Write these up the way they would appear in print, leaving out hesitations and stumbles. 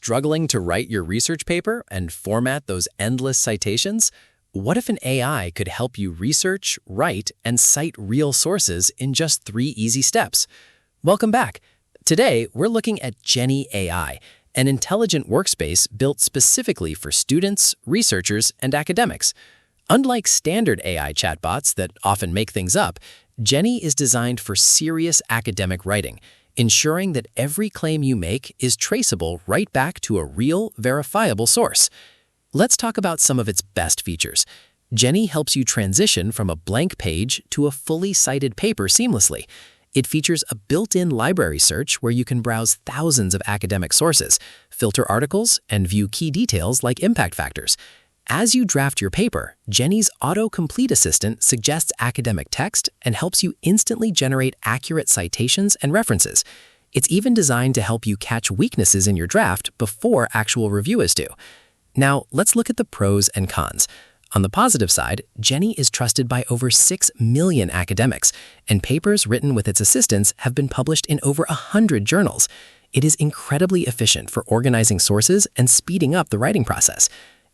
Struggling to write your research paper and format those endless citations? What if an AI could help you research, write, and cite real sources in just 3 easy steps? Welcome back. Today, we're looking at Jenni AI, an intelligent workspace built specifically for students, researchers, and academics. Unlike standard AI chatbots that often make things up, Jenni is designed for serious academic writing, ensuring that every claim you make is traceable right back to a real, verifiable source. Let's talk about some of its best features. Jenni helps you transition from a blank page to a fully cited paper seamlessly. It features a built-in library search where you can browse thousands of academic sources, filter articles, and view key details like impact factors. As you draft your paper, Jenni's autocomplete assistant suggests academic text and helps you instantly generate accurate citations and references. It's even designed to help you catch weaknesses in your draft before actual review is due. Now, let's look at the pros and cons. On the positive side, Jenni is trusted by over 6 million academics, and papers written with its assistance have been published in over 100 journals. It is incredibly efficient for organizing sources and speeding up the writing process.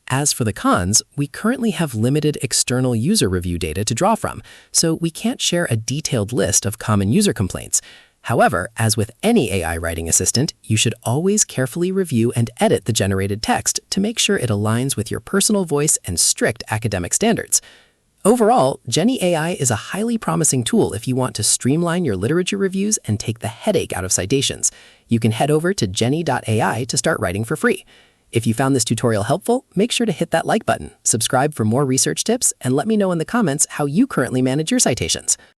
As for the cons, we currently have limited external user review data to draw from, so we can't share a detailed list of common user complaints. However, as with any AI writing assistant, you should always carefully review and edit the generated text to make sure it aligns with your personal voice and strict academic standards. Overall, Jenni AI is a highly promising tool if you want to streamline your literature reviews and take the headache out of citations. You can head over to Jenni AI to start writing for free. If you found this tutorial helpful, make sure to hit that like button, subscribe for more research tips, and let me know in the comments how you currently manage your citations.